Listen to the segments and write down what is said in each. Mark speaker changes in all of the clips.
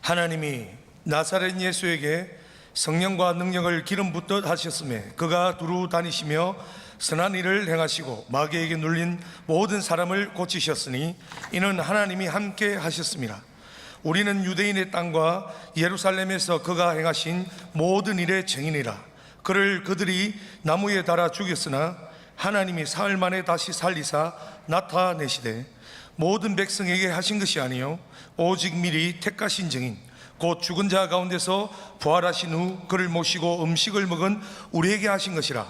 Speaker 1: 하나님이 나사렛 예수에게 성령과 능력을 기름 붓듯 하셨음에 그가 두루 다니시며 선한 일을 행하시고 마귀에게 눌린 모든 사람을 고치셨으니 이는 하나님이 함께 하셨습니다. 우리는 유대인의 땅과 예루살렘에서 그가 행하신 모든 일의 증인이라. 그를 그들이 나무에 달아 죽였으나 하나님이 사흘 만에 다시 살리사 나타내시되 모든 백성에게 하신 것이 아니요 오직 미리 택하신 증인 곧 죽은 자 가운데서 부활하신 후 그를 모시고 음식을 먹은 우리에게 하신 것이라.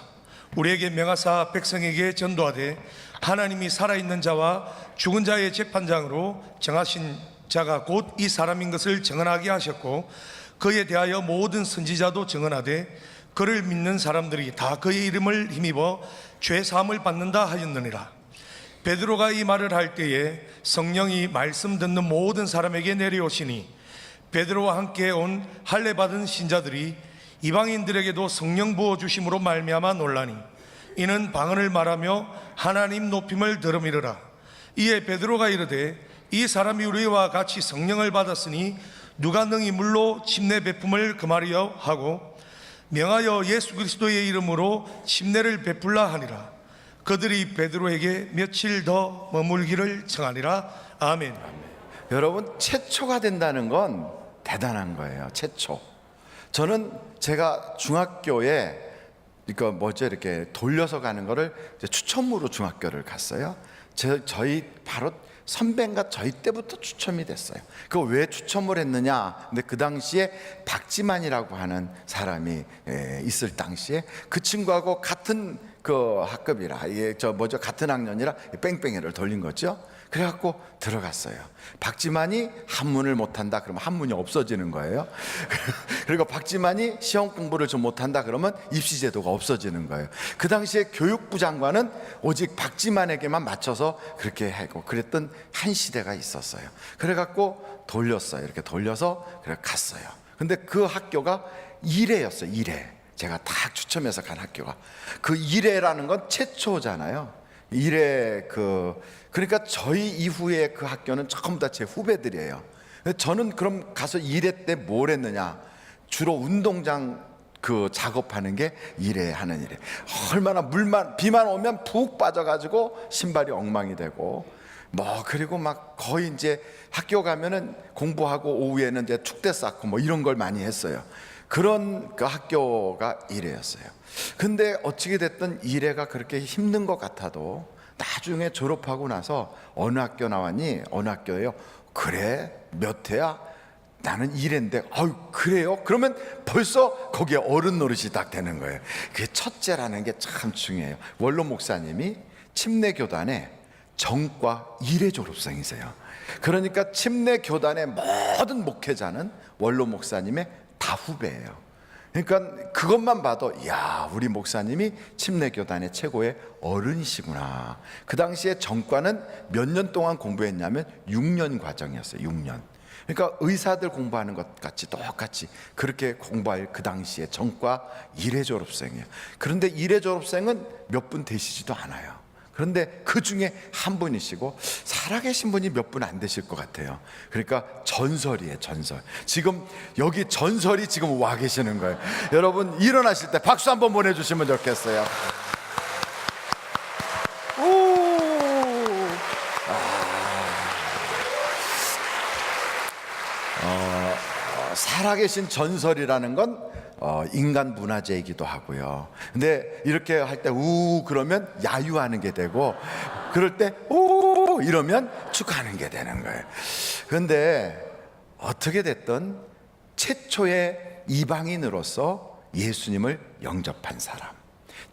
Speaker 1: 우리에게 명하사 백성에게 전도하되 하나님이 살아있는 자와 죽은 자의 재판장으로 정하신 자가 곧 이 사람인 것을 증언하게 하셨고 그에 대하여 모든 선지자도 증언하되 그를 믿는 사람들이 다 그의 이름을 힘입어 죄 사함을 받는다 하였느니라. 베드로가 이 말을 할 때에 성령이 말씀 듣는 모든 사람에게 내려오시니 베드로와 함께 온 할례 받은 신자들이 이방인들에게도 성령 부어 주심으로 말미암아 놀라니 이는 방언을 말하며 하나님 높임을 들음이르라. 이에 베드로가 이르되 이 사람이 우리와 같이 성령을 받았으니 누가 능히 물로 침례 베품을 금하리요 하고 명하여 예수 그리스도의 이름으로 침례를 베풀라 하니라. 그들이 베드로에게 며칠 더 머물기를 청하니라. 아멘.
Speaker 2: 여러분, 최초가 된다는 건 대단한 거예요. 최초. 저는 제가 중학교에 이렇게 돌려서 가는 거를 추첨으로 중학교를 갔어요. 저희 바로 선배인가 저희 때부터 추첨이 됐어요. 그거 왜 추첨을 했느냐? 근데 그 당시에 박지만이라고 하는 사람이 있을 당시에 그 친구하고 같은 그 학급이라 같은 학년이라 뺑뺑이를 돌린 거죠. 그래갖고 들어갔어요. 박지만이 한문을 못한다 그러면 한문이 없어지는 거예요. 그리고 박지만이 시험 공부를 좀 못한다 그러면 입시제도가 없어지는 거예요. 그 당시에 교육부 장관은 오직 박지만에게만 맞춰서 그렇게 하고 그랬던 한 시대가 있었어요. 그래갖고 돌렸어요. 이렇게 돌려서 그래 갔어요. 근데 그 학교가 이례였어요. 이례. 제가 딱 추첨해서 간 학교가 그 이례라는 건 최초잖아요. 그러니까 저희 이후에 그 학교는 전부 다 제 후배들이에요. 저는 그럼 가서 이례 때 뭘 했느냐? 주로 운동장 그 작업하는 게 이례하는 일에 얼마나 비만 오면 푹 빠져가지고 신발이 엉망이 되고 그리고 막 거의 이제 학교 가면은 공부하고 오후에는 이제 축대 쌓고 이런 걸 많이 했어요. 그런 그 학교가 이례였어요. 근데 어찌게 됐든 이례가 그렇게 힘든 것 같아도 나중에 졸업하고 나서 어느 학교 나왔니? 어느 학교예요? 그래? 몇 회야? 나는 이례인데 그래요? 그러면 벌써 거기에 어른 노릇이 딱 되는 거예요. 그게 첫째라는 게 참 중요해요. 원로 목사님이 침례교단의 정과 이례 졸업생이세요. 그러니까 침례교단의 모든 목회자는 원로 목사님의 다 후배예요. 그러니까 그것만 봐도 우리 목사님이 침례교단의 최고의 어른이시구나. 그 당시에 정과는 몇 년 동안 공부했냐면 6년 과정이었어요. 6년. 그러니까 의사들 공부하는 것 같이 똑같이 그렇게 공부할 그 당시에 정과 이례 졸업생이에요. 그런데 이례 졸업생은 몇 분 되시지도 않아요. 그런데 그 중에 한 분이시고 살아계신 분이 몇 분 안 되실 것 같아요. 그러니까 전설이에요. 전설. 지금 여기 전설이 지금 와 계시는 거예요. 여러분 일어나실 때 박수 한번 보내주시면 좋겠어요. 살아계신 전설이라는 건 인간 문화재이기도 하고요. 근데 이렇게 할 때 그러면 야유하는 게 되고 그럴 때 이러면 축하하는 게 되는 거예요. 그런데 어떻게 됐든 최초의 이방인으로서 예수님을 영접한 사람,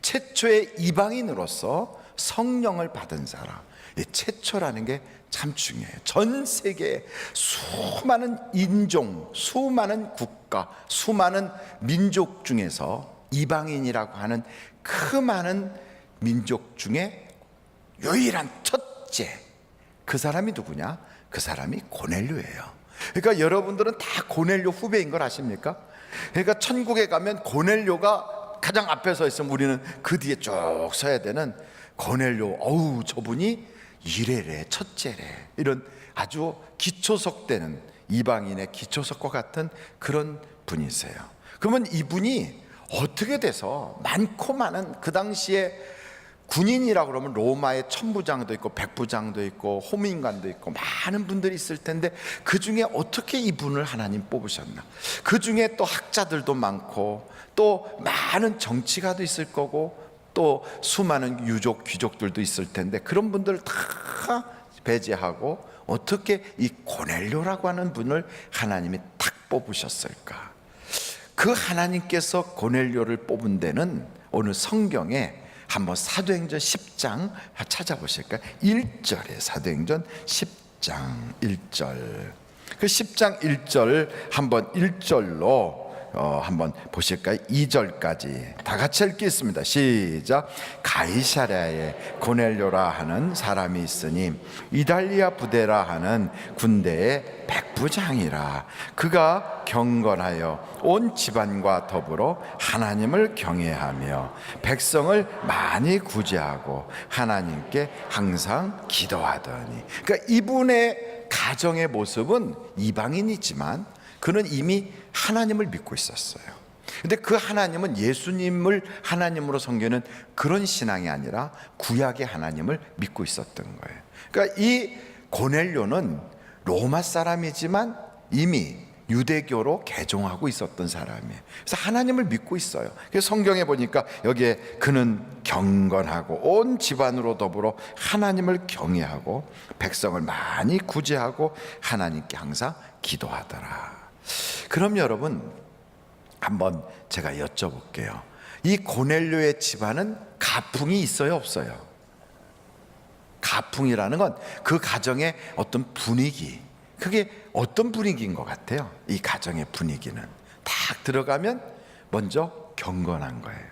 Speaker 2: 최초의 이방인으로서 성령을 받은 사람, 이 최초라는 게 참 중요해요. 전 세계에 수많은 인종, 수많은 국가, 수많은 민족 중에서 이방인이라고 하는 그 많은 민족 중에 유일한 첫째, 그 사람이 누구냐? 그 사람이 고넬료예요. 그러니까 여러분들은 다 고넬료 후배인 걸 아십니까? 그러니까 천국에 가면 고넬료가 가장 앞에 서 있으면 우리는 그 뒤에 쭉 서야 되는 고넬료. 저분이 이래래, 첫째래, 이런 아주 기초석 되는 이방인의 기초석과 같은 그런 분이세요. 그러면 이분이 어떻게 돼서 많고 많은 그 당시에 군인이라고 그러면 로마의 천부장도 있고 백부장도 있고 호민관도 있고 많은 분들이 있을 텐데 그 중에 어떻게 이분을 하나님 뽑으셨나? 그 중에 또 학자들도 많고 또 많은 정치가도 있을 거고 또 수많은 유족 귀족들도 있을 텐데 그런 분들을 다 배제하고 어떻게 이 고넬료라고 하는 분을 하나님이 딱 뽑으셨을까? 그 하나님께서 고넬료를 뽑은 데는 오늘 성경에 한번 사도행전 10장 찾아보실까요? 1절에 사도행전 10장 1절. 그 10장 1절 한번 1절로 한번 보실까요? 2절까지 다 같이 읽겠습니다. 시작. 가이사랴에 고넬료라 하는 사람이 있으니 이달리아 부대라 하는 군대의 백부장이라. 그가 경건하여 온 집안과 더불어 하나님을 경외하며 백성을 많이 구제하고 하나님께 항상 기도하더니. 그러니까 이분의 가정의 모습은 이방인이지만 그는 이미 하나님을 믿고 있었어요. 근데 그 하나님은 예수님을 하나님으로 섬기는 그런 신앙이 아니라 구약의 하나님을 믿고 있었던 거예요. 그러니까 이 고넬료는 로마 사람이지만 이미 유대교로 개종하고 있었던 사람이에요. 그래서 하나님을 믿고 있어요. 그래서 성경에 보니까 여기에 그는 경건하고 온 집안으로 더불어 하나님을 경외하고 백성을 많이 구제하고 하나님께 항상 기도하더라. 그럼 여러분 한번 제가 여쭤볼게요. 이 고넬료의 집안은 가풍이 있어요, 없어요? 가풍이라는 건 그 가정의 어떤 분위기, 그게 어떤 분위기인 것 같아요? 이 가정의 분위기는 딱 들어가면 먼저 경건한 거예요.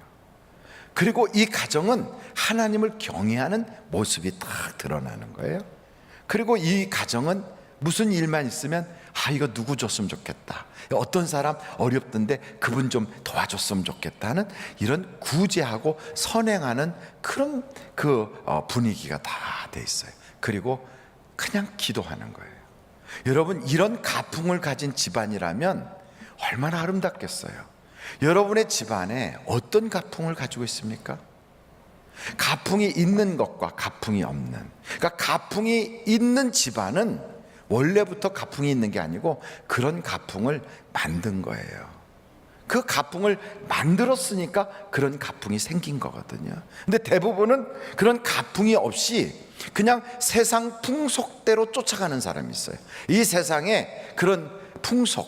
Speaker 2: 그리고 이 가정은 하나님을 경외하는 모습이 딱 드러나는 거예요. 그리고 이 가정은 무슨 일만 있으면 이거 누구 줬으면 좋겠다, 어떤 사람 어렵던데 그분 좀 도와줬으면 좋겠다 하는 이런 구제하고 선행하는 그런 분위기가 다 돼 있어요. 그리고 그냥 기도하는 거예요. 여러분, 이런 가풍을 가진 집안이라면 얼마나 아름답겠어요. 여러분의 집안에 어떤 가풍을 가지고 있습니까? 가풍이 있는 것과 가풍이 없는, 그러니까 가풍이 있는 집안은 원래부터 가풍이 있는 게 아니고 그런 가풍을 만든 거예요. 그 가풍을 만들었으니까 그런 가풍이 생긴 거거든요. 근데 대부분은 그런 가풍이 없이 그냥 세상 풍속대로 쫓아가는 사람이 있어요. 이 세상에 그런 풍속,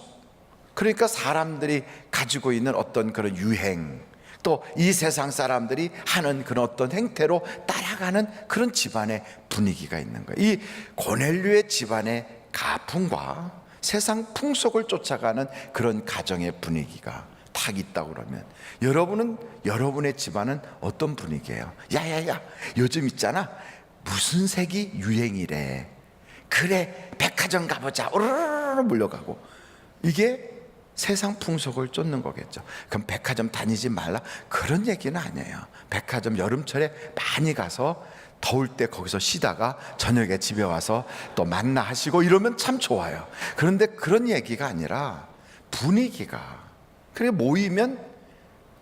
Speaker 2: 그러니까 사람들이 가지고 있는 어떤 그런 유행, 또 이 세상 사람들이 하는 그런 어떤 행태로 따라가는 그런 집안의 분위기가 있는 거예요. 이 고넬료의 집안의 가풍과 세상 풍속을 쫓아가는 그런 가정의 분위기가 딱 있다고 그러면 여러분은, 여러분의 집안은 어떤 분위기예요? 야야야, 요즘 있잖아, 무슨 색이 유행이래, 그래 백화점 가보자, 오르르르 몰려가고. 이게 세상 풍속을 쫓는 거겠죠. 그럼 백화점 다니지 말라, 그런 얘기는 아니에요. 백화점 여름철에 많이 가서 더울 때 거기서 쉬다가 저녁에 집에 와서 또 만나 하시고 이러면 참 좋아요. 그런데 그런 얘기가 아니라 분위기가, 그래 모이면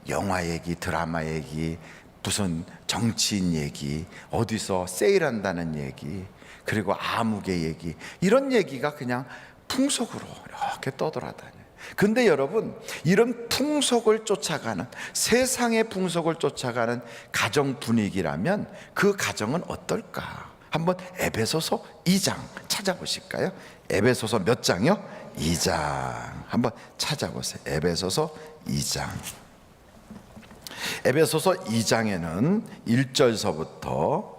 Speaker 2: 영화 얘기, 드라마 얘기, 무슨 정치인 얘기, 어디서 세일한다는 얘기, 그리고 아무개 얘기, 이런 얘기가 그냥 풍속으로 이렇게 떠돌아다녀요. 근데 여러분, 이런 풍속을 쫓아가는, 세상의 풍속을 쫓아가는 가정 분위기라면 그 가정은 어떨까? 한번 에베소서 2장 찾아보실까요? 에베소서 몇 장이요? 2장 한번 찾아보세요. 에베소서 2장. 에베소서 2장에는 1절서부터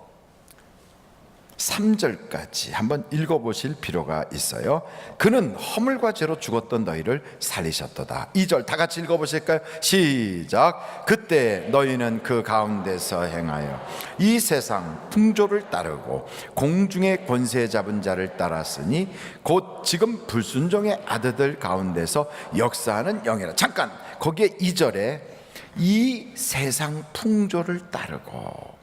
Speaker 2: 3절까지 한번 읽어보실 필요가 있어요. 그는 허물과 죄로 죽었던 너희를 살리셨도다. 2절 다 같이 읽어보실까요? 시작. 그때 너희는 그 가운데서 행하여 이 세상 풍조를 따르고 공중의 권세 잡은 자를 따랐으니 곧 지금 불순종의 아들들 가운데서 역사하는 영이라. 잠깐, 거기에 2절에 이 세상 풍조를 따르고,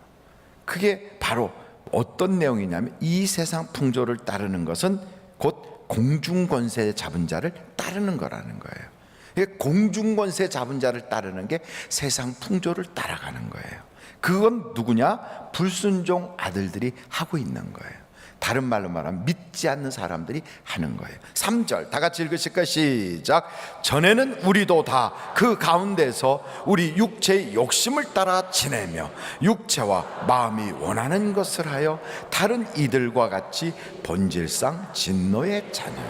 Speaker 2: 그게 바로 어떤 내용이냐면 이 세상 풍조를 따르는 것은 곧 공중권세 잡은 자를 따르는 거라는 거예요. 이게 공중권세 잡은 자를 따르는 게 세상 풍조를 따라가는 거예요. 그건 누구냐? 불순종 아들들이 하고 있는 거예요. 다른 말로 말하면 믿지 않는 사람들이 하는 거예요. 3절 다 같이 읽으실까요? 시작. 전에는 우리도 다 그 가운데서 우리 육체의 욕심을 따라 지내며 육체와 마음이 원하는 것을 하여 다른 이들과 같이 본질상 진노의 자녀.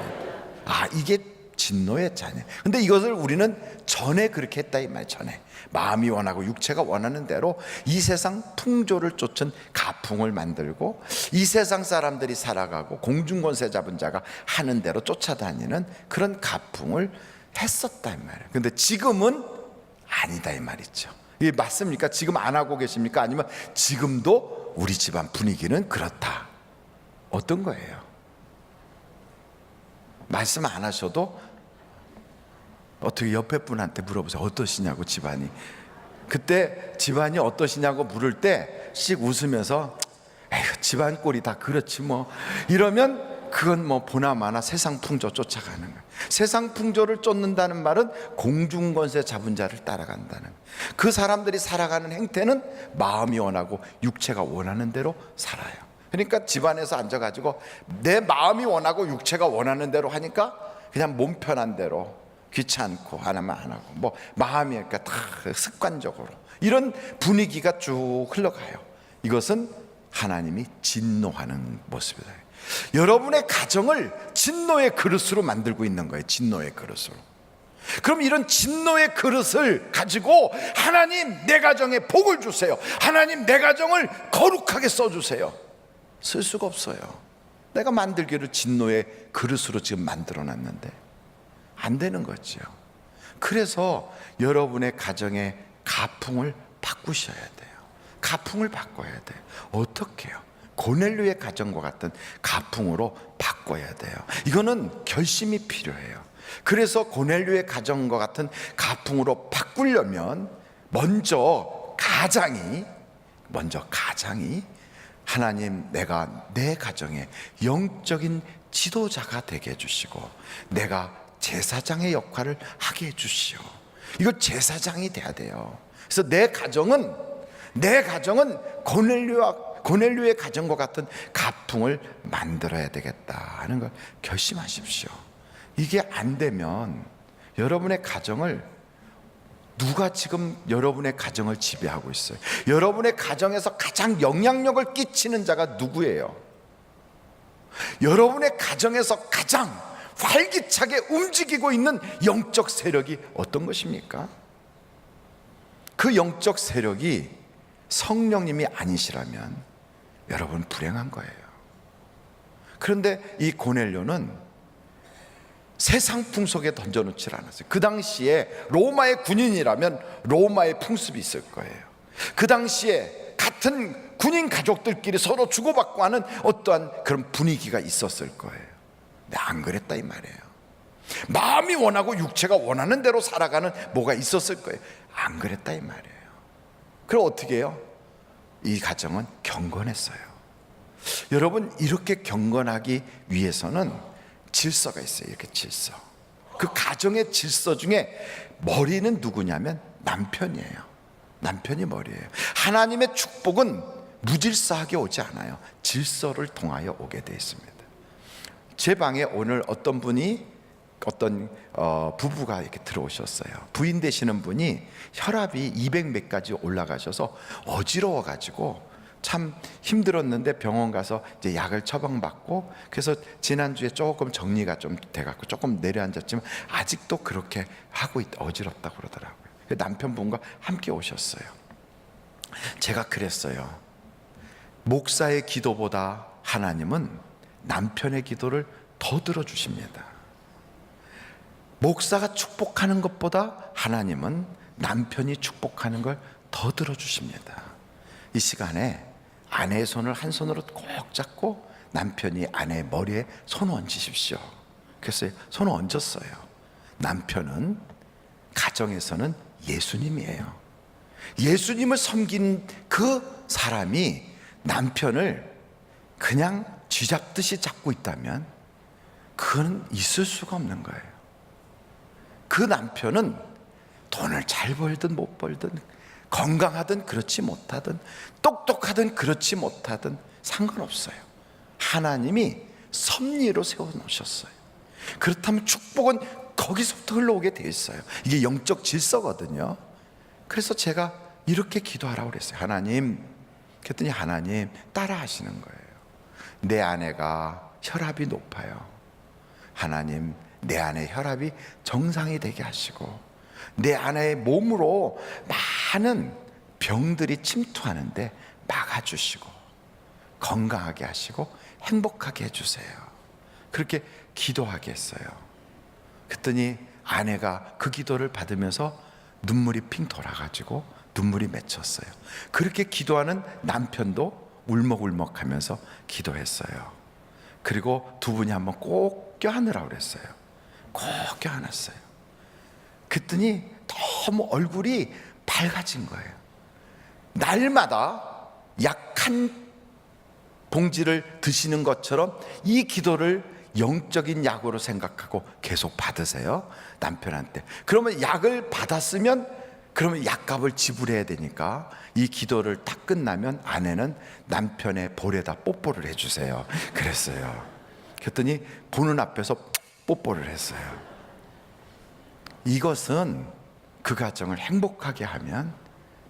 Speaker 2: 이게 진노의 자녀. 근데 이것을 우리는 전에 그렇게 했다 이 말. 전에 마음이 원하고 육체가 원하는 대로 이 세상 풍조를 쫓은 가풍을 만들고 이 세상 사람들이 살아가고 공중권세 잡은 자가 하는 대로 쫓아다니는 그런 가풍을 했었다 이 말이에요. 근데 지금은 아니다 이 말이죠. 이게 맞습니까? 지금 안 하고 계십니까? 아니면 지금도 우리 집안 분위기는 그렇다. 어떤 거예요? 말씀 안 하셔도 어떻게 옆에 분한테 물어보세요. 어떠시냐고 집안이. 그때 집안이 어떠시냐고 물을 때 씩 웃으면서 에휴 집안 꼴이 다 그렇지 뭐 이러면 그건 뭐 보나마나 세상 풍조 쫓아가는 거예요. 세상 풍조를 쫓는다는 말은 공중권세 잡은 자를 따라간다는 거예요. 그 사람들이 살아가는 행태는 마음이 원하고 육체가 원하는 대로 살아요. 그러니까 집안에서 앉아가지고 내 마음이 원하고 육체가 원하는 대로 하니까 그냥 몸 편한 대로 귀찮고 하나만 안 하고 뭐 마음이 그러니까 다 습관적으로 이런 분위기가 쭉 흘러가요. 이것은 하나님이 진노하는 모습이다. 여러분의 가정을 진노의 그릇으로 만들고 있는 거예요. 진노의 그릇으로. 그럼 이런 진노의 그릇을 가지고 하나님 내 가정에 복을 주세요. 하나님 내 가정을 거룩하게 써주세요. 쓸 수가 없어요. 내가 만들기를 진노의 그릇으로 지금 만들어 놨는데 안 되는 거죠. 그래서 여러분의 가정의 가풍을 바꾸셔야 돼요. 가풍을 바꿔야 돼요. 어떻게 해요? 고넬료의 가정과 같은 가풍으로 바꿔야 돼요. 이거는 결심이 필요해요. 그래서 고넬료의 가정과 같은 가풍으로 바꾸려면 먼저 가장이 하나님 내가 내 가정의 영적인 지도자가 되게 해주시고 내가 제사장의 역할을 하게 해주시오. 이거 제사장이 돼야 돼요. 그래서 내 가정은 고넬료의 가정과 같은 가풍을 만들어야 되겠다 하는 걸 결심하십시오. 이게 안 되면 여러분의 가정을 누가 지금 여러분의 가정을 지배하고 있어요? 여러분의 가정에서 가장 영향력을 끼치는 자가 누구예요? 여러분의 가정에서 가장 활기차게 움직이고 있는 영적 세력이 어떤 것입니까? 그 영적 세력이 성령님이 아니시라면 여러분 불행한 거예요. 그런데 이 고넬료는 세상 풍속에 던져놓지 않았어요. 그 당시에 로마의 군인이라면 로마의 풍습이 있을 거예요. 그 당시에 같은 군인 가족들끼리 서로 주고받고 하는 어떠한 그런 분위기가 있었을 거예요. 근데 안 그랬다 이 말이에요. 마음이 원하고 육체가 원하는 대로 살아가는 뭐가 있었을 거예요. 안 그랬다 이 말이에요. 그럼 어떻게 해요? 이 가정은 경건했어요. 여러분 이렇게 경건하기 위해서는 질서가 있어요. 이렇게 질서. 그 가정의 질서 중에 머리는 누구냐면 남편이에요. 남편이 머리예요. 하나님의 축복은 무질서하게 오지 않아요. 질서를 통하여 오게 되어 있습니다. 제 방에 오늘 어떤 부부가 이렇게 들어오셨어요. 부인 되시는 분이 혈압이 200 몇 가지 올라가셔서 어지러워 가지고 참 힘들었는데 병원 가서 이제 약을 처방받고 그래서 지난주에 조금 정리가 좀 돼갖고 조금 내려앉았지만 아직도 그렇게 하고 어지럽다고 그러더라고요. 남편분과 함께 오셨어요. 제가 그랬어요. 목사의 기도보다 하나님은 남편의 기도를 더 들어주십니다. 목사가 축복하는 것보다 하나님은 남편이 축복하는 걸 더 들어주십니다. 이 시간에 아내의 손을 한 손으로 꼭 잡고 남편이 아내의 머리에 손을 얹으십시오. 그래서 손을 얹었어요. 남편은 가정에서는 예수님이에요. 예수님을 섬긴 그 사람이 남편을 그냥 쥐잡듯이 잡고 있다면 그건 있을 수가 없는 거예요. 그 남편은 돈을 잘 벌든 못 벌든, 건강하든 그렇지 못하든, 똑똑하든 그렇지 못하든 상관없어요. 하나님이 섭리로 세워놓으셨어요. 그렇다면 축복은 거기서부터 흘러오게 돼 있어요. 이게 영적 질서거든요. 그래서 제가 이렇게 기도하라고 그랬어요. 하나님, 그랬더니 하나님 따라 하시는 거예요. 내 아내가 혈압이 높아요. 하나님, 내 아내 혈압이 정상이 되게 하시고, 내 아내의 몸으로 많은 병들이 침투하는데 막아주시고, 건강하게 하시고 행복하게 해주세요. 그렇게 기도하게 했어요. 그랬더니 아내가 그 기도를 받으면서 눈물이 핑 돌아가지고 눈물이 맺혔어요. 그렇게 기도하는 남편도 울먹울먹하면서 기도했어요. 그리고 두 분이 한번 꼭 껴안으라고 그랬어요. 꼭 껴안았어요. 그랬더니 너무 얼굴이 밝아진 거예요. 날마다 약 한 봉지를 드시는 것처럼 이 기도를 영적인 약으로 생각하고 계속 받으세요. 남편한테. 그러면 약을 받았으면 그러면 약값을 지불해야 되니까 이 기도를 딱 끝나면 아내는 남편의 볼에다 뽀뽀를 해주세요. 그랬어요. 그랬더니 보는 앞에서 뽀뽀를 했어요. 이것은 그 가정을 행복하게 하면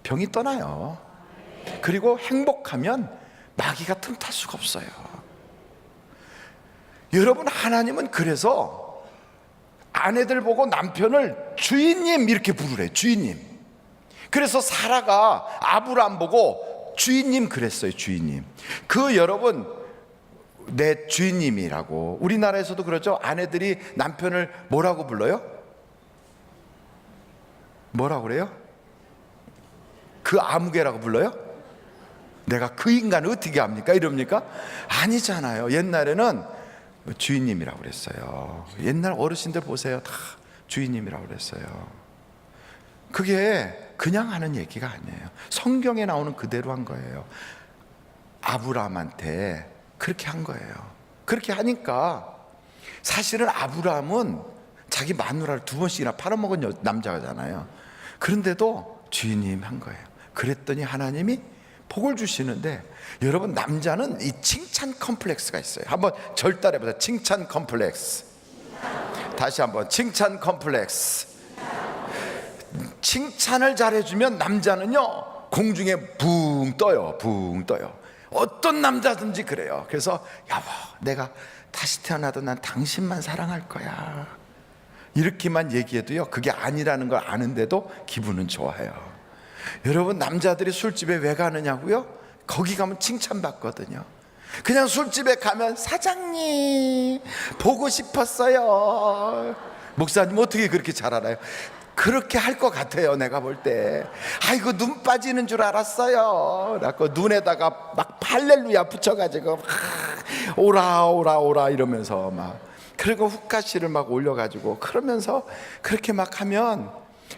Speaker 2: 병이 떠나요. 그리고 행복하면 마귀가 틈탈 수가 없어요. 여러분, 하나님은 그래서 아내들 보고 남편을 주인님 이렇게 부르래요. 주인님. 그래서 사라가 아브람 보고 주인님 그랬어요. 주인님. 그 여러분, 내 주인님이라고. 우리나라에서도 그러죠. 아내들이 남편을 뭐라고 불러요? 뭐라고 그래요? 그 아무개라고 불러요? 내가 그 인간을 어떻게 합니까? 이럽니까? 아니잖아요. 옛날에는 주인님이라고 그랬어요. 옛날 어르신들 보세요. 다 주인님이라고 그랬어요. 그게 그냥 하는 얘기가 아니에요. 성경에 나오는 그대로 한 거예요. 아브라함한테 그렇게 한 거예요. 그렇게 하니까 사실은 아브라함은 자기 마누라를 2번씩이나 팔아먹은 남자잖아요. 그런데도 주인님 한 거예요. 그랬더니 하나님이 복을 주시는데, 여러분, 남자는 이 칭찬 컴플렉스가 있어요. 한번 절단해보세요. 칭찬 컴플렉스. 다시 한번 칭찬 컴플렉스. 칭찬을 잘해주면 남자는요 공중에 붕 떠요. 붕 떠요. 어떤 남자든지 그래요. 그래서 여보, 내가 다시 태어나도 난 당신만 사랑할 거야, 이렇게만 얘기해도요 그게 아니라는 걸 아는데도 기분은 좋아요. 여러분, 남자들이 술집에 왜 가느냐고요? 거기 가면 칭찬받거든요. 그냥 술집에 가면 사장님 보고 싶었어요. 목사님 어떻게 그렇게 잘 알아요? 그렇게 할 것 같아요. 내가 볼 때 아이고 눈 빠지는 줄 알았어요. 그래갖고 눈에다가 막 할렐루야 붙여가지고 막 오라 오라 오라 이러면서 막, 그리고 후카시를 막 올려가지고 그러면서 그렇게 막 하면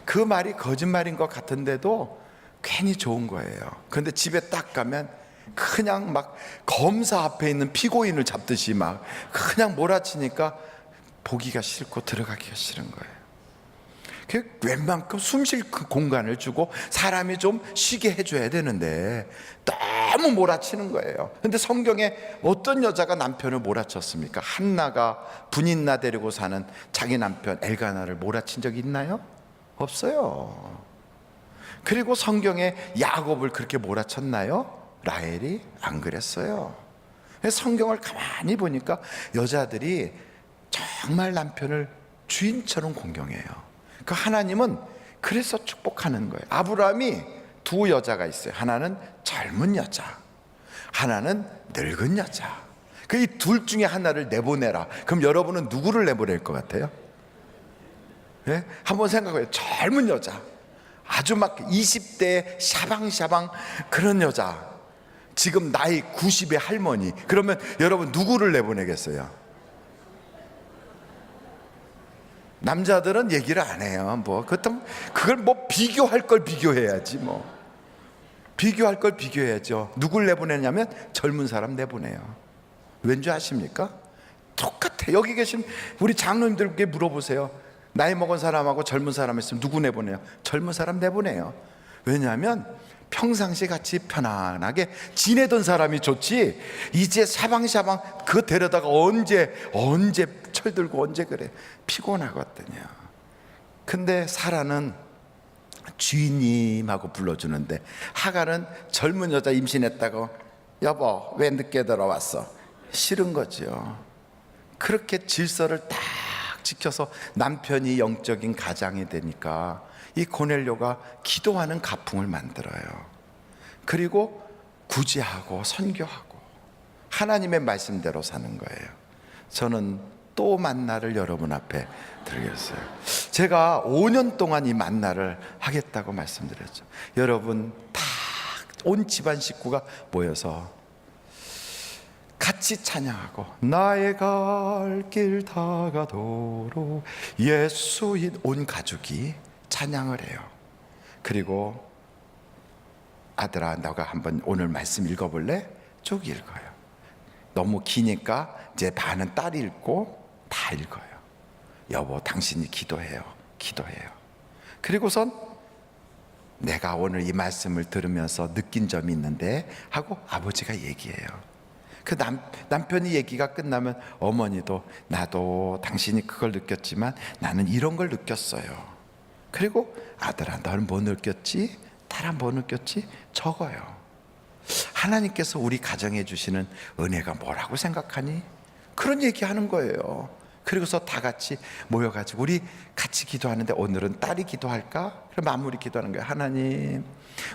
Speaker 2: 그 말이 거짓말인 것 같은데도 괜히 좋은 거예요. 그런데 집에 딱 가면 그냥 막 검사 앞에 있는 피고인을 잡듯이 막 그냥 몰아치니까 보기가 싫고 들어가기가 싫은 거예요. 웬만큼 숨 쉴 그 공간을 주고 사람이 좀 쉬게 해줘야 되는데 너무 몰아치는 거예요. 근데 성경에 어떤 여자가 남편을 몰아쳤습니까? 한나가 분인나 데리고 사는 자기 남편 엘가나를 몰아친 적이 있나요? 없어요. 그리고 성경에 야곱을 그렇게 몰아쳤나요? 라헬이 안 그랬어요. 성경을 가만히 보니까 여자들이 정말 남편을 주인처럼 공경해요. 그 하나님은 그래서 축복하는 거예요. 아브라함이 2 여자가 있어요. 하나는 젊은 여자, 하나는 늙은 여자. 그 이 둘 중에 하나를 내보내라. 그럼 여러분은 누구를 내보낼 것 같아요? 네? 한번 생각해요. 젊은 여자, 아주 막 20대 샤방샤방 그런 여자, 지금 나이 90의 할머니. 그러면 여러분 누구를 내보내겠어요? 남자들은 얘기를 안 해요. 뭐 그렇다면 그걸 뭐 비교할 걸 비교해야지. 뭐 비교할 걸 비교해야죠. 누굴 내보내냐면 젊은 사람 내보내요. 왠지 아십니까? 똑같아. 여기 계신 우리 장로님들께 물어보세요. 나이 먹은 사람하고 젊은 사람 있으면 누구 내보내요? 젊은 사람 내보내요. 왜냐하면 평상시 같이 편안하게 지내던 사람이 좋지, 이제 샤방샤방 그거 데려다가 언제 철들고 언제 그래, 피곤하거든요. 근데 사라는 주인님하고 불러주는데, 하갈은 젊은 여자 임신했다고 여보 왜 늦게 들어왔어? 싫은 거죠. 그렇게 질서를 딱 지켜서 남편이 영적인 가장이 되니까 이 고넬료가 기도하는 가풍을 만들어요. 그리고 구제하고 선교하고 하나님의 말씀대로 사는 거예요. 저는 또 만나를 여러분 앞에 드리겠어요. 제가 5년 동안 이 만나를 하겠다고 말씀드렸죠. 여러분 다 온 집안 식구가 모여서 같이 찬양하고, 나의 갈 길 다가도록 예수인, 온 가족이 찬양을 해요. 그리고 아들아 너가 한번 오늘 말씀 읽어볼래? 쭉 읽어요. 너무 기니까 이제 반은 딸이 읽고 다 읽어요. 여보 당신이 기도해요. 그리고선 내가 오늘 이 말씀을 들으면서 느낀 점이 있는데 하고 아버지가 얘기해요. 그 남편이 얘기가 끝나면 어머니도 나도 당신이 그걸 느꼈지만 나는 이런 걸 느꼈어요. 그리고 아들아 너는 뭐 느꼈지? 딸아 뭐 느꼈지? 적어요. 하나님께서 우리 가정에 주시는 은혜가 뭐라고 생각하니? 그런 얘기하는 거예요. 그리고서 다 같이 모여가지고 우리 같이 기도하는데, 오늘은 딸이 기도할까? 그럼 마무리 기도하는 거예요. 하나님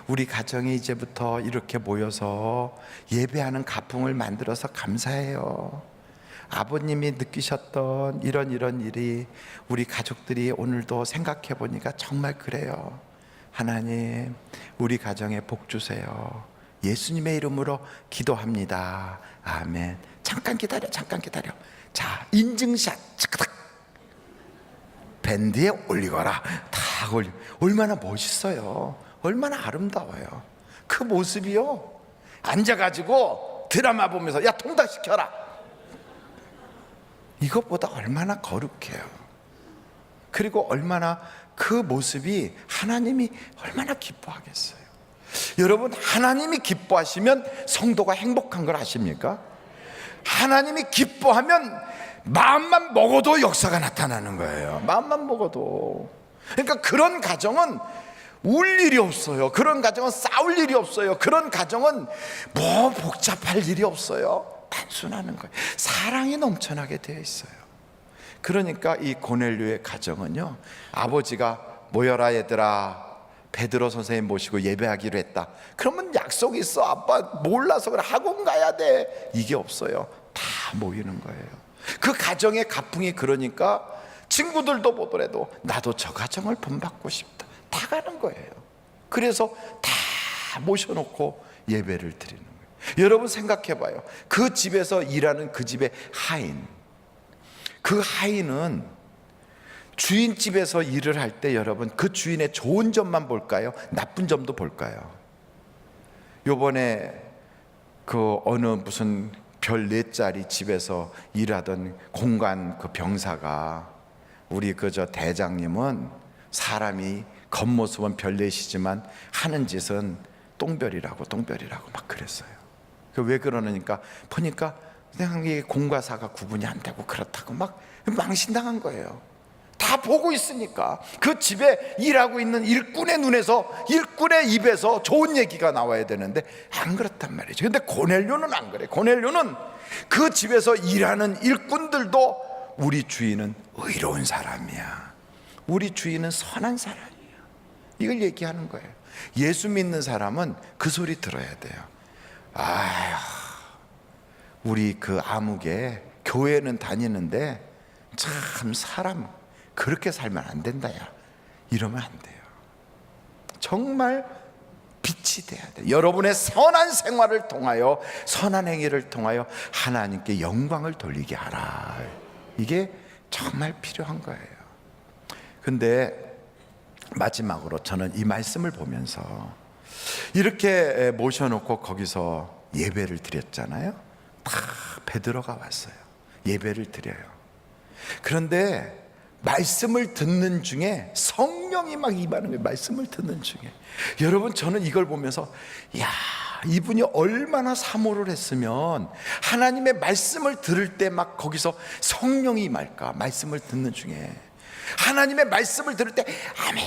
Speaker 2: 우리 가정에 이제부터 이렇게 모여서 예배하는 가풍을 만들어서 감사해요. 아버님이 느끼셨던 이런 일이 우리 가족들이 오늘도 생각해 보니까 정말 그래요. 하나님 우리 가정에 복 주세요. 예수님의 이름으로 기도합니다. 아멘. 잠깐 기다려. 자, 인증샷 착각 밴드에 올리거라. 다 올려. 얼마나 멋있어요. 얼마나 아름다워요. 그 모습이요, 앉아가지고 드라마 보면서 야 통닭시켜라, 이것보다 얼마나 거룩해요. 그리고 얼마나 그 모습이 하나님이 얼마나 기뻐하겠어요. 여러분 하나님이 기뻐하시면 성도가 행복한 걸 아십니까? 하나님이 기뻐하면 마음만 먹어도 역사가 나타나는 거예요. 마음만 먹어도. 그러니까 그런 가정은 울 일이 없어요. 그런 가정은 싸울 일이 없어요. 그런 가정은 뭐 복잡할 일이 없어요. 단순하는 거예요. 사랑이 넘쳐나게 되어 있어요. 그러니까 이 고넬료의 가정은요, 아버지가 모여라 얘들아, 베드로 선생님 모시고 예배하기로 했다. 그러면 약속이 있어. 아빠 몰라서 그래, 학원 가야 돼. 이게 없어요. 다 모이는 거예요. 그 가정의 가풍이 그러니까 친구들도 보더라도 나도 저 가정을 본받고 싶다. 다 가는 거예요. 그래서 다 모셔놓고 예배를 드리는 거예요. 여러분 생각해 봐요. 그 집에서 일하는 그 집의 하인, 그 하인은 주인집에서 일을 할 때 여러분 그 주인의 좋은 점만 볼까요? 나쁜 점도 볼까요? 요번에 그 어느 무슨 별 4짜리 집에서 일하던 공관 그 병사가, 우리 그저 대장님은 사람이 겉모습은 별 4이지만 하는 짓은 똥별이라고 막 그랬어요. 왜 그러느니까 보니까 그냥 이게 공과 사가 구분이 안 되고 그렇다고 막 망신당한 거예요. 다 보고 있으니까. 그 집에 일하고 있는 일꾼의 눈에서, 일꾼의 입에서 좋은 얘기가 나와야 되는데 안 그렇단 말이죠. 근데 고넬료는 안 그래. 고넬료는 그 집에서 일하는 일꾼들도 우리 주인은 의로운 사람이야, 우리 주인은 선한 사람이야, 이걸 얘기하는 거예요. 예수 믿는 사람은 그 소리 들어야 돼요. 아휴, 우리 그 아무개 교회는 다니는데 참 사람 그렇게 살면 안 된다, 야, 이러면 안 돼요. 정말 빛이 돼야 돼요. 여러분의 선한 생활을 통하여, 선한 행위를 통하여 하나님께 영광을 돌리게 하라. 이게 정말 필요한 거예요. 근데 마지막으로 저는 이 말씀을 보면서 이렇게 모셔놓고 거기서 예배를 드렸잖아요. 다 베드로가 왔어요. 예배를 드려요. 그런데 말씀을 듣는 중에 성령이 막 임하는 거예요. 말씀을 듣는 중에. 여러분, 저는 이걸 보면서 야, 이분이 얼마나 사모를 했으면 하나님의 말씀을 들을 때 막 거기서 성령이 임할까. 말씀을 듣는 중에 하나님의 말씀을 들을 때 아멘,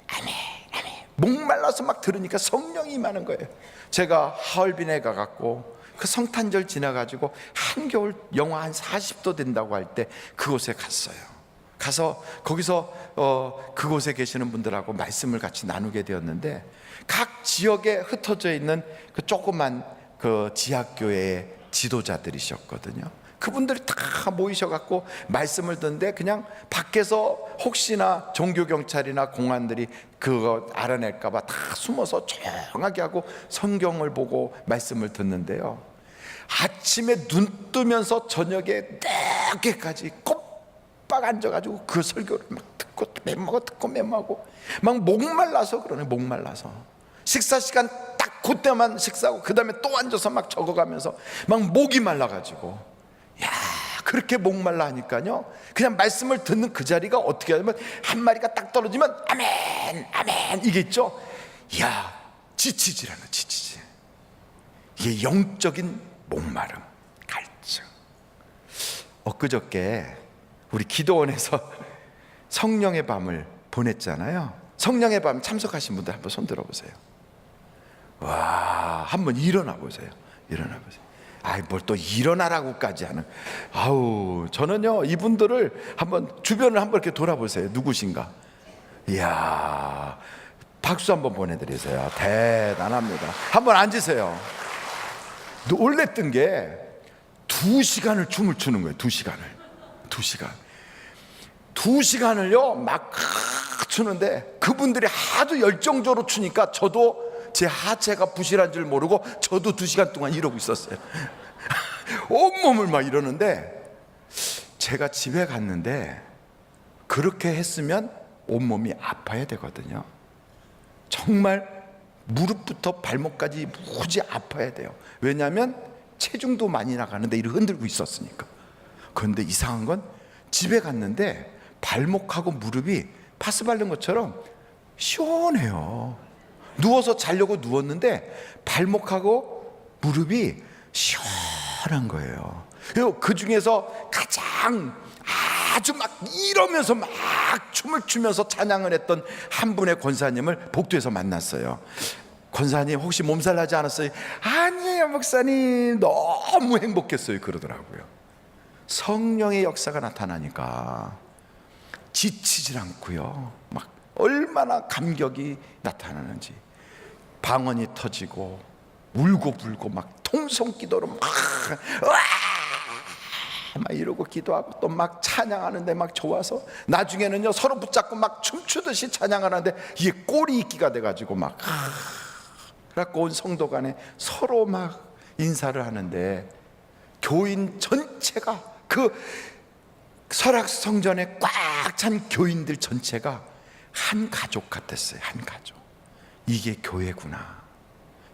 Speaker 2: 아멘, 아멘, 목말라서 막 들으니까 성령이 임하는 거예요. 제가 하얼빈에 가갖고 그 성탄절 지나가지고 한겨울 영하 한 40도 된다고 할 때 그곳에 갔어요. 가서 거기서 그곳에 계시는 분들하고 말씀을 같이 나누게 되었는데, 각 지역에 흩어져 있는 그 조그만 그 지하교회의 지도자들이셨거든요. 그분들이 다 모이셔갖고 말씀을 듣는데, 그냥 밖에서 혹시나 종교경찰이나 공안들이 그거 알아낼까봐 다 숨어서 조용하게 하고 성경을 보고 말씀을 듣는데요, 아침에 눈 뜨면서 저녁에 늦게까지 꼬박 앉아가지고 그 설교를 막 듣고 듣고 맴하고 막 목말라서 그러네. 목말라서 식사 시간 딱 그때만 식사하고 그 다음에 또 앉아서 막 적어가면서 막 목이 말라가지고, 야, 그렇게 목말라 하니까요, 그냥 말씀을 듣는 그 자리가 어떻게 하냐면 한 마리가 딱 떨어지면 아멘, 아멘 이게 있죠. 야, 지치지라는 지치지. 이게 영적인 목마름, 갈증. 엊그저께 우리 기도원에서 성령의 밤을 보냈잖아요. 성령의 밤 참석하신 분들 한번 손 들어보세요. 와, 한번 일어나 보세요. 일어나 보세요. 아이, 뭘 또 일어나라고까지 하는. 아우, 저는요, 이분들을 한번 주변을 한번 이렇게 돌아보세요. 누구신가? 이야, 박수 한번 보내드리세요. 대단합니다. 한번 앉으세요. 놀랬던 게 2시간을 춤을 추는 거예요. 2시간을요 막 추는데, 그분들이 하도 열정적으로 추니까 저도 제 하체가 부실한 줄 모르고 저도 2시간 동안 이러고 있었어요. 온몸을 막 이러는데, 제가 집에 갔는데 그렇게 했으면 온몸이 아파야 되거든요. 정말 무릎부터 발목까지 무지 아파야 돼요. 왜냐하면 체중도 많이 나가는데 이를 흔들고 있었으니까. 그런데 이상한 건 집에 갔는데 발목하고 무릎이 파스 바른 것처럼 시원해요. 누워서 자려고 누웠는데 발목하고 무릎이 시원한 거예요. 그리고 그 중에서 가장 아주 막 이러면서 막 춤을 추면서 찬양을 했던 한 분의 권사님을 복도에서 만났어요. 권사님, 혹시 몸살 나지 않았어요? 아니에요 목사님, 너무 행복했어요 그러더라고요. 성령의 역사가 나타나니까 지치질 않고요, 막 얼마나 감격이 나타나는지, 방언이 터지고 울고 불고 막 통성기도로 막 이러고 기도하고 또 막 찬양하는데 막 좋아서, 나중에는요 서로 붙잡고 막 춤추듯이 찬양하는데 이게 꼴이 있기가 돼가지고 막 그래갖고 온 성도 간에 서로 막 인사를 하는데, 교인 전체가, 그 설악성전에 꽉 찬 교인들 전체가 한 가족 같았어요. 한 가족. 이게 교회구나.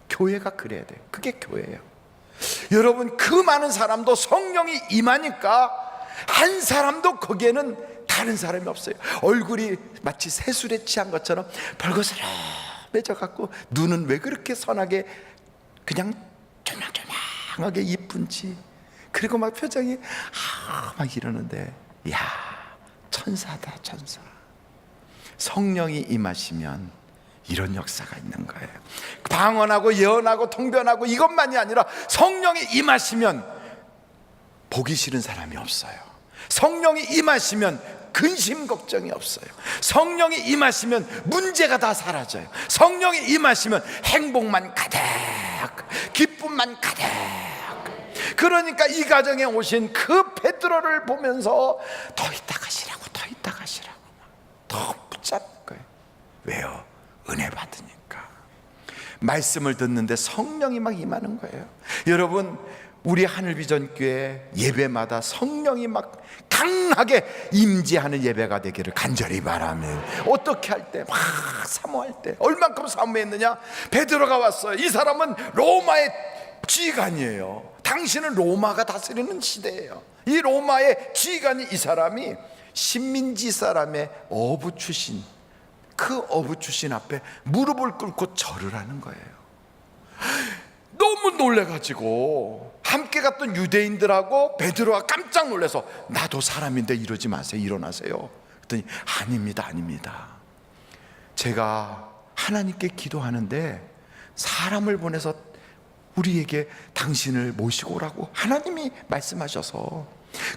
Speaker 2: 교회가 그래야 돼요. 그게 교회예요. 여러분, 그 많은 사람도 성령이 임하니까 한 사람도 거기에는 다른 사람이 없어요. 얼굴이 마치 새술에 취한 것처럼 벌거스름해져 갖고, 눈은 왜 그렇게 선하게 그냥 조망조망하게 이쁜지, 그리고 막 표정이 막 이러는데, 야, 천사다 천사. 성령이 임하시면 이런 역사가 있는 거예요. 방언하고 예언하고 통변하고 이것만이 아니라 성령이 임하시면 보기 싫은 사람이 없어요. 성령이 임하시면 근심 걱정이 없어요. 성령이 임하시면 문제가 다 사라져요. 성령이 임하시면 행복만 가득, 기쁨만 가득. 그러니까 이 가정에 오신 그 베드로를 보면서 더 있다 가시라고, 더 있다 가시라고 더 붙잡는 거예요. 왜요? 은혜 받으니까. 말씀을 듣는데 성령이 막 임하는 거예요. 여러분, 우리 하늘비전교회 예배마다 성령이 막 강하게 임재하는 예배가 되기를 간절히 바라며, 어떻게 할 때, 막 사모할 때, 얼만큼 사모했느냐? 베드로가 왔어요. 이 사람은 로마의 지휘관이에요. 당신은 로마가 다스리는 시대예요. 이 로마의 지휘관이 이 사람이 식민지 사람의 어부 출신, 그 어부 출신 앞에 무릎을 꿇고 절을 하는 거예요. 너무 놀래가지고 함께 갔던 유대인들하고 베드로가 깜짝 놀라서 나도 사람인데 이러지 마세요, 일어나세요. 그랬더니 아닙니다. 제가 하나님께 기도하는데 사람을 보내서 우리에게 당신을 모시고 오라고 하나님이 말씀하셔서,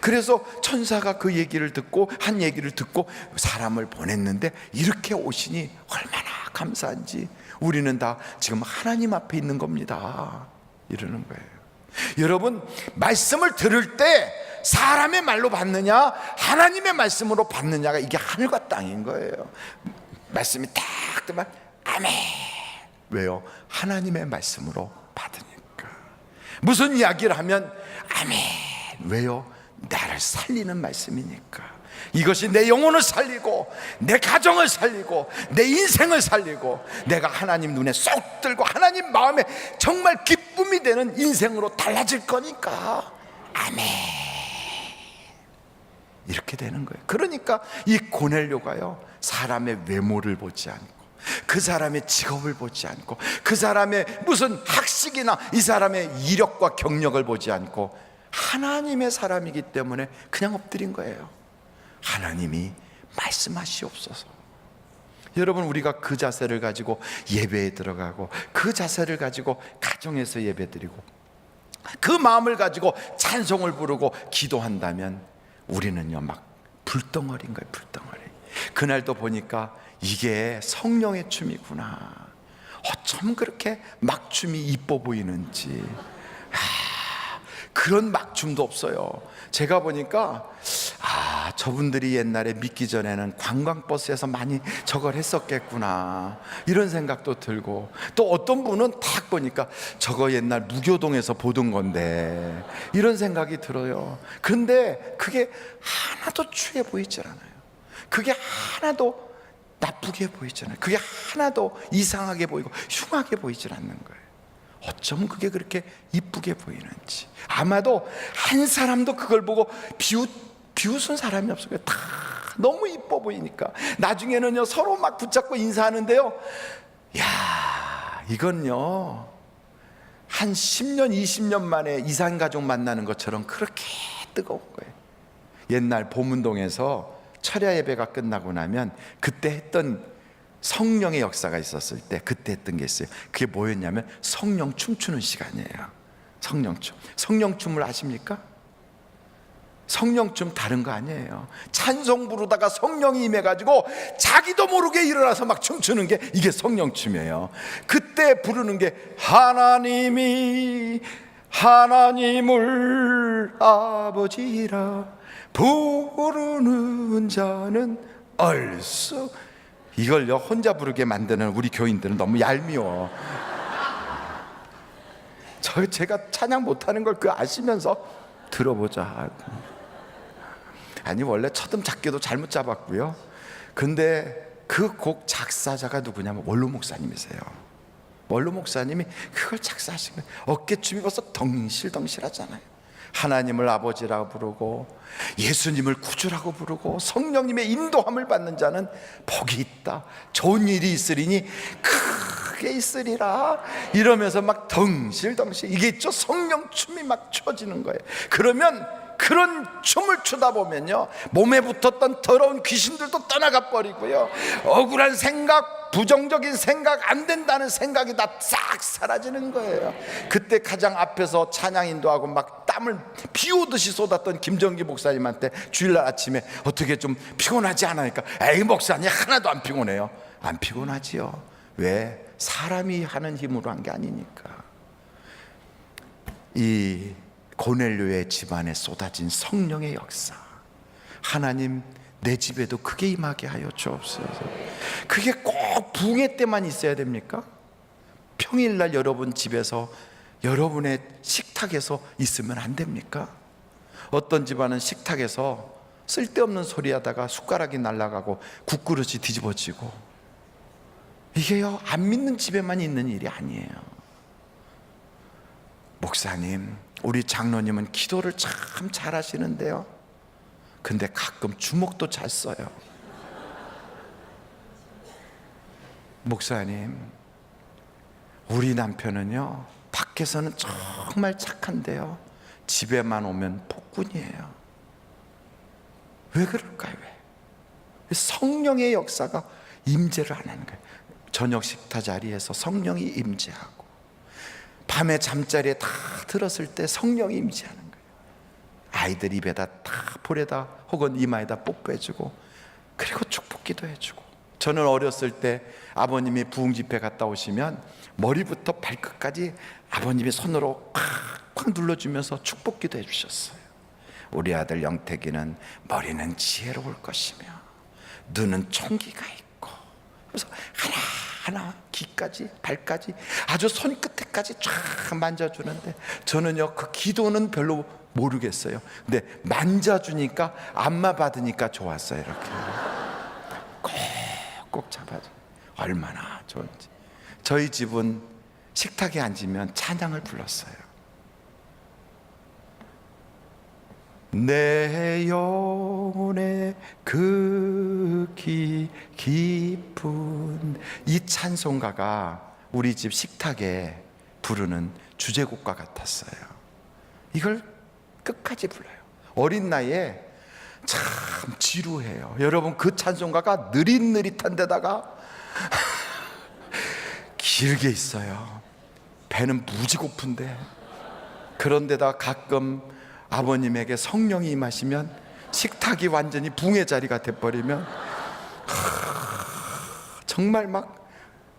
Speaker 2: 그래서 천사가 그 얘기를 듣고 한 얘기를 듣고 사람을 보냈는데 이렇게 오시니 얼마나 감사한지 우리는 다 지금 하나님 앞에 있는 겁니다, 이러는 거예요. 여러분, 말씀을 들을 때 사람의 말로 받느냐 하나님의 말씀으로 받느냐가 이게 하늘과 땅인 거예요. 말씀이 딱 들면 아멘. 왜요? 하나님의 말씀으로 받으니까. 무슨 이야기를 하면 아멘. 왜요? 나를 살리는 말씀이니까. 이것이 내 영혼을 살리고 내 가정을 살리고 내 인생을 살리고 내가 하나님 눈에 쏙 들고 하나님 마음에 정말 기쁨이 되는 인생으로 달라질 거니까 아멘, 이렇게 되는 거예요. 그러니까 이 고넬료가요, 사람의 외모를 보지 않고 그 사람의 직업을 보지 않고 그 사람의 무슨 학식이나 이 사람의 이력과 경력을 보지 않고 하나님의 사람이기 때문에 그냥 엎드린 거예요. 하나님이 말씀하시옵소서. 여러분, 우리가 그 자세를 가지고 예배에 들어가고 그 자세를 가지고 가정에서 예배드리고 그 마음을 가지고 찬송을 부르고 기도한다면 우리는요 막 불덩어리인 거예요, 불덩어리. 그날도 보니까 이게 성령의 춤이구나. 어쩜 그렇게 막춤이 이뻐 보이는지. 그런 막춤도 없어요. 제가 보니까 저분들이 옛날에 믿기 전에는 관광버스에서 많이 저걸 했었겠구나, 이런 생각도 들고, 또 어떤 분은 딱 보니까 저거 옛날 무교동에서 보던 건데, 이런 생각이 들어요. 그런데 그게 하나도 추해 보이질 않아요. 그게 하나도 나쁘게 보이잖아요. 그게 하나도 이상하게 보이고 흉하게 보이질 않는 거예요. 어쩜 그게 그렇게 이쁘게 보이는지. 아마도 한 사람도 그걸 보고 비웃은 사람이 없어요. 다 너무 이뻐 보이니까. 나중에는요 서로 막 붙잡고 인사하는데요, 야, 이건요 한 10년 20년 만에 이산가족 만나는 것처럼 그렇게 뜨거운 거예요. 옛날 보문동에서 철야 예배가 끝나고 나면 그때 했던 성령의 역사가 있었을 때 그때 했던 게 있어요. 그게 뭐였냐면 성령 춤추는 시간이에요. 성령춤. 성령춤을 아십니까? 성령춤 다른 거 아니에요. 찬송 부르다가 성령이 임해가지고 자기도 모르게 일어나서 막 춤추는 게 이게 성령춤이에요. 그때 부르는 게 하나님이 하나님을 아버지라 부르는 자는 얼쑤. 이걸요 혼자 부르게 만드는 우리 교인들은 너무 얄미워. 제가 찬양 못하는 걸 그 아시면서 들어보자. 아니 원래 첫음 잡기도 잘못 잡았고요. 근데 그 곡 작사자가 누구냐면 원로 목사님이세요. 원로 목사님이 그걸 작사하신 거예요. 어깨춤이 벌써 덩실덩실하잖아요. 하나님을 아버지라고 부르고 예수님을 구주라고 부르고 성령님의 인도함을 받는 자는 복이 있다, 좋은 일이 있으리니 크게 있으리라, 이러면서 막 덩실덩실, 이게 있죠, 성령춤이 막 춰지는 거예요. 그러면 그런 춤을 추다 보면요 몸에 붙었던 더러운 귀신들도 떠나가 버리고요, 억울한 생각, 부정적인 생각, 안 된다는 생각이 다 싹 사라지는 거예요. 그때 가장 앞에서 찬양 인도하고 막 땀을 비 오듯이 쏟았던 김정기 목사님한테 주일날 아침에 어떻게 좀 피곤하지 않으니까, 에이 목사님 하나도 안 피곤해요. 안 피곤하지요. 왜? 사람이 하는 힘으로 한 게 아니니까. 이 고넬료의 집안에 쏟아진 성령의 역사, 하나님 내 집에도 크게 임하게 하여 주옵소서. 그게 꼭 부흥회 때만 있어야 됩니까? 평일날 여러분 집에서 여러분의 식탁에서 있으면 안 됩니까? 어떤 집안은 식탁에서 쓸데없는 소리 하다가 숟가락이 날아가고 국그릇이 뒤집어지고, 이게요 안 믿는 집에만 있는 일이 아니에요. 목사님, 우리 장로님은 기도를 참 잘하시는데요, 근데 가끔 주먹도 잘 써요. 목사님, 우리 남편은요 밖에서는 정말 착한데요 집에만 오면 폭군이에요. 왜 그럴까요? 왜? 성령의 역사가 임재를 안 하는 거예요. 저녁 식사 자리에서 성령이 임재하고, 밤에 잠자리에 다 들었을 때 성령이 임재하는 거예요. 아이들 입에다 다 볼에다 혹은 이마에다 뽀뽀해주고, 그리고 축복기도 해주고. 저는 어렸을 때 아버님이 부흥 집회 갔다 오시면 머리부터 발끝까지 아버님이 손으로 콱콱 눌러주면서 축복기도 해주셨어요. 우리 아들 영택이는 머리는 지혜로울 것이며 눈은 총기가 있고, 그래서 하나하나 귀까지 발까지 아주 손끝에까지 쫙 만져주는데, 저는요 그 기도는 별로 모르겠어요. 근데 만져주니까 안마 받으니까 좋았어요. 이렇게 꼭 잡아줘. 얼마나 좋은지. 저희 집은 식탁에 앉으면 찬양을 불렀어요. 내 영혼의 그 깊은, 이 찬송가가 우리 집 식탁에 부르는 주제곡과 같았어요. 이걸 끝까지 불러요. 어린 나이에 참 지루해요. 여러분, 그 찬송가가 느릿느릿한 데다가 길게 있어요. 배는 무지 고픈데, 그런데다 가끔 아버님에게 성령이 임하시면 식탁이 완전히 붕의 자리가 돼버리면 정말 막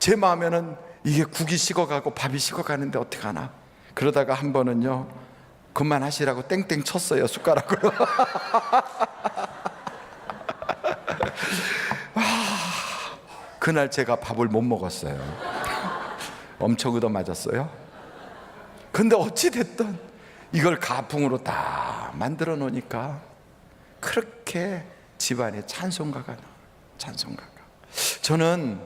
Speaker 2: 제 마음에는 이게 국이 식어가고 밥이 식어가는데 어떡하나. 그러다가 한 번은요 그만하시라고 땡땡 쳤어요, 숟가락으로. 그날 제가 밥을 못 먹었어요. 엄청 얻어맞았어요. 근데 어찌됐든 이걸 가풍으로 다 만들어 놓으니까 그렇게 집안에 찬송가가 나와요. 찬송가가. 저는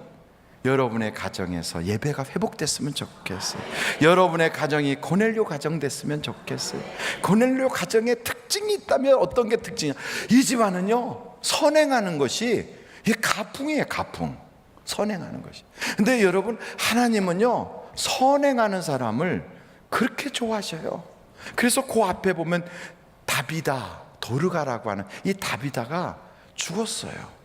Speaker 2: 여러분의 가정에서 예배가 회복됐으면 좋겠어요. 여러분의 가정이 고넬료 가정 됐으면 좋겠어요. 고넬료 가정의 특징이 있다면 어떤 게 특징이냐? 이 집안은요 선행하는 것이, 이게 가풍이에요. 가풍. 선행하는 것이. 근데 여러분, 하나님은요 선행하는 사람을 그렇게 좋아하셔요. 그래서 그 앞에 보면 다비다, 도르가라고 하는 이 다비다가 죽었어요.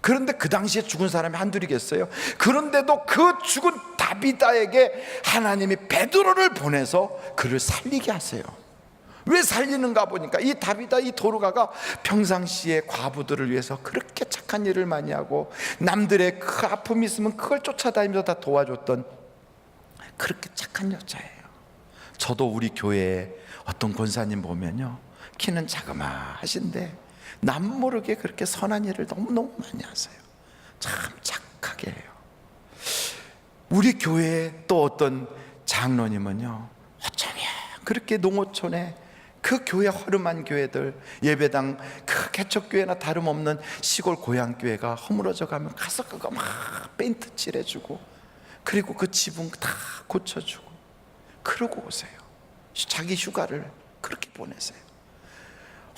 Speaker 2: 그런데 그 당시에 죽은 사람이 한둘이겠어요? 그런데도 그 죽은 다비다에게 하나님이 베드로를 보내서 그를 살리게 하세요. 왜 살리는가 보니까 이 다비다, 이 도르가가 평상시에 과부들을 위해서 그렇게 착한 일을 많이 하고, 남들의 그 아픔이 있으면 그걸 쫓아다니면서 다 도와줬던 그렇게 착한 여자예요. 저도 우리 교회에 어떤 권사님 보면요 키는 자그마하신데 남 모르게 그렇게 선한 일을 너무너무 많이 하세요. 참 착하게 해요. 우리 교회에 또 어떤 장로님은요 어쩌면 그렇게 농어촌에 그 교회, 허름한 교회들, 예배당 그 개척교회나 다름없는 시골 고향교회가 허물어져 가면 가서 그거 막 페인트 칠해주고, 그리고 그 지붕 다 고쳐주고 그러고 오세요. 자기 휴가를 그렇게 보내세요.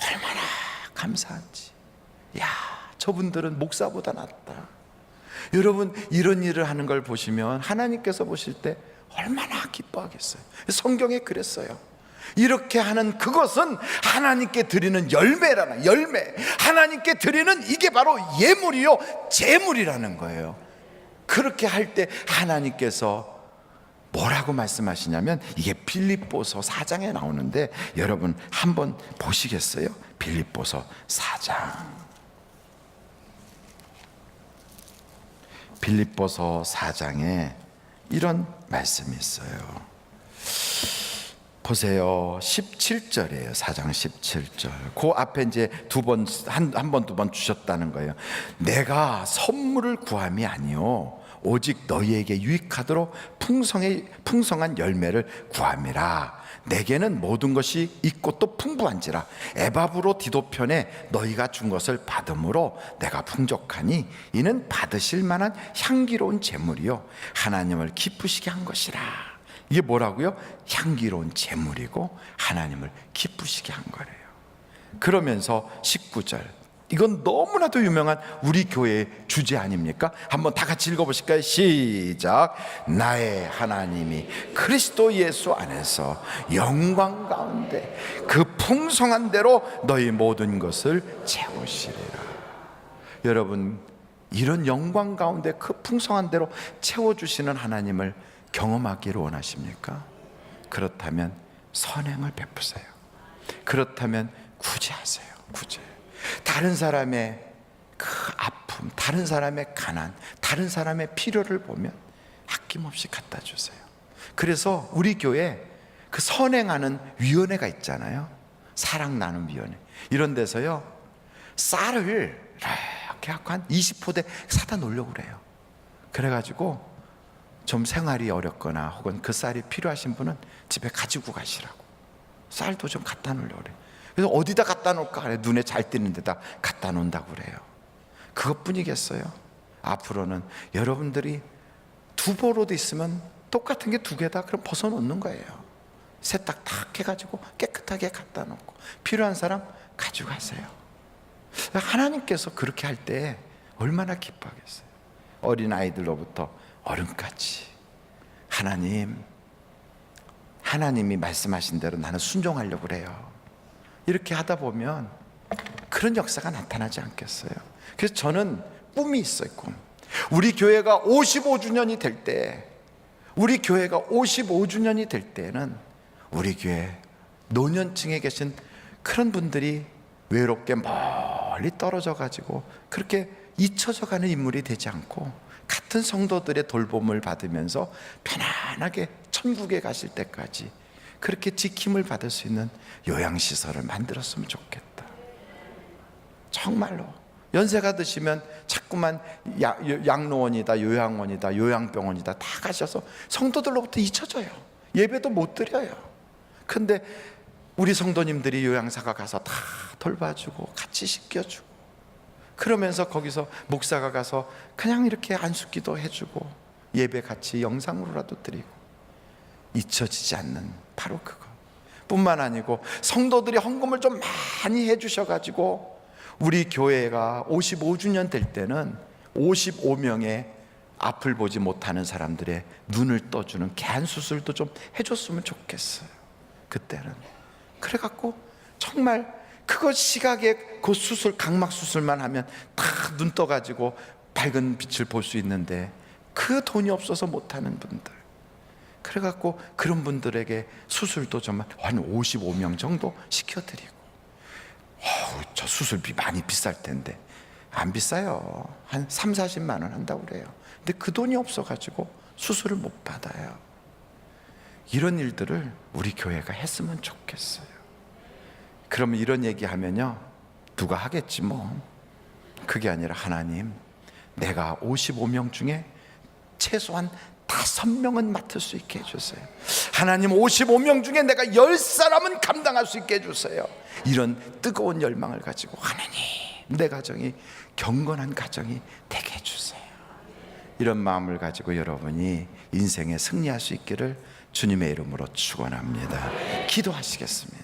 Speaker 2: 얼마나 감사한지. 야, 저분들은 목사보다 낫다. 여러분, 이런 일을 하는 걸 보시면 하나님께서 보실 때 얼마나 기뻐하겠어요. 성경에 그랬어요. 이렇게 하는 그것은 하나님께 드리는 열매라는, 열매, 하나님께 드리는 이게 바로 예물이요 제물이라는 거예요. 그렇게 할 때 하나님께서 뭐라고 말씀하시냐면, 이게 빌립보서 4장에 나오는데 여러분 한번 보시겠어요? 빌립보서 4장. 빌립보서 4장에 이런 말씀이 있어요. 보세요. 17절이에요. 4장 17절. 그 앞에 이제 한 번, 두 번 주셨다는 거예요. 내가 선물을 구함이 아니요 오직 너희에게 유익하도록 풍성한 열매를 구함이라. 내게는 모든 것이 있고 또 풍부한지라. 에바브로 디도편에 너희가 준 것을 받음으로 내가 풍족하니 이는 받으실 만한 향기로운 제물이요 하나님을 기쁘시게 한 것이라. 이게 뭐라고요? 향기로운 제물이고 하나님을 기쁘시게 한 거래요. 그러면서 19절, 이건 너무나도 유명한 우리 교회의 주제 아닙니까? 한번 다 같이 읽어보실까요? 시작. 나의 하나님이 그리스도 예수 안에서 영광 가운데 그 풍성한 대로 너희 모든 것을 채우시리라. 여러분, 이런 영광 가운데 그 풍성한 대로 채워주시는 하나님을 경험하기를 원하십니까? 그렇다면 선행을 베푸세요. 그렇다면 구제하세요. 구제. 다른 사람의 그 아픔, 다른 사람의 가난, 다른 사람의 필요를 보면 아낌없이 갖다 주세요. 그래서 우리 교회 그 선행하는 위원회가 있잖아요. 사랑 나눔 위원회. 이런 데서요, 쌀을 이렇게 갖고 한 20포대 사다 놓으려고 그래요. 그래가지고 좀 생활이 어렵거나 혹은 그 쌀이 필요하신 분은 집에 가지고 가시라고, 쌀도 좀 갖다 놓으려고 그래요. 그래서 어디다 갖다 놓을까? 그래, 눈에 잘 띄는 데다 갖다 놓는다고 그래요. 그것뿐이겠어요? 앞으로는 여러분들이 두보로도 있으면 똑같은 게 두 개다, 그럼 벗어놓는 거예요. 세탁 탁 해가지고 깨끗하게 갖다 놓고 필요한 사람 가져가세요. 하나님께서 그렇게 할 때 얼마나 기뻐하겠어요. 어린아이들로부터 어른까지 하나님이 말씀하신 대로 나는 순종하려고 그래요. 이렇게 하다 보면 그런 역사가 나타나지 않겠어요? 그래서 저는 꿈이 있어요. 꿈. 우리 교회가 55주년이 될 때, 우리 교회가 55주년이 될 때는 우리 교회 노년층에 계신 그런 분들이 외롭게 멀리 떨어져 가지고 그렇게 잊혀져 가는 인물이 되지 않고 같은 성도들의 돌봄을 받으면서 편안하게 천국에 가실 때까지 그렇게 지킴을 받을 수 있는 요양시설을 만들었으면 좋겠다. 정말로 연세가 드시면 자꾸만 양로원이다, 요양원이다, 요양병원이다 다 가셔서 성도들로부터 잊혀져요. 예배도 못 드려요. 근데 우리 성도님들이 요양사가 가서 다 돌봐주고 같이 씻겨주고, 그러면서 거기서 목사가 가서 그냥 이렇게 안수기도 해주고 예배 같이 영상으로라도 드리고, 잊혀지지 않는 바로 그거 뿐만 아니고 성도들이 헌금을 좀 많이 해주셔가지고 우리 교회가 55주년 될 때는 55명의 앞을 보지 못하는 사람들의 눈을 떠주는 개안수술도 좀 해줬으면 좋겠어요. 그때는 그래갖고 정말 그거 시각에 그 수술, 각막 수술만 하면 다 눈 떠가지고 밝은 빛을 볼 수 있는데 그 돈이 없어서 못하는 분들, 그래갖고 그런 분들에게 수술도 정말 한 55명 정도 시켜드리고, 저 수술비 많이 비쌀 텐데 안 비싸요. 한 3, 40만 원 한다고 그래요. 근데 그 돈이 없어가지고 수술을 못 받아요. 이런 일들을 우리 교회가 했으면 좋겠어요. 그러면 이런 얘기하면요, 누가 하겠지 뭐. 그게 아니라 하나님, 내가 55명 중에 최소한 5명은 맡을 수 있게 해주세요. 하나님, 55명 중에 내가 10사람은 감당할 수 있게 해주세요. 이런 뜨거운 열망을 가지고 하나님, 내 가정이 경건한 가정이 되게 해주세요. 이런 마음을 가지고 여러분이 인생에 승리할 수 있기를 주님의 이름으로 축원합니다. 기도하시겠습니다.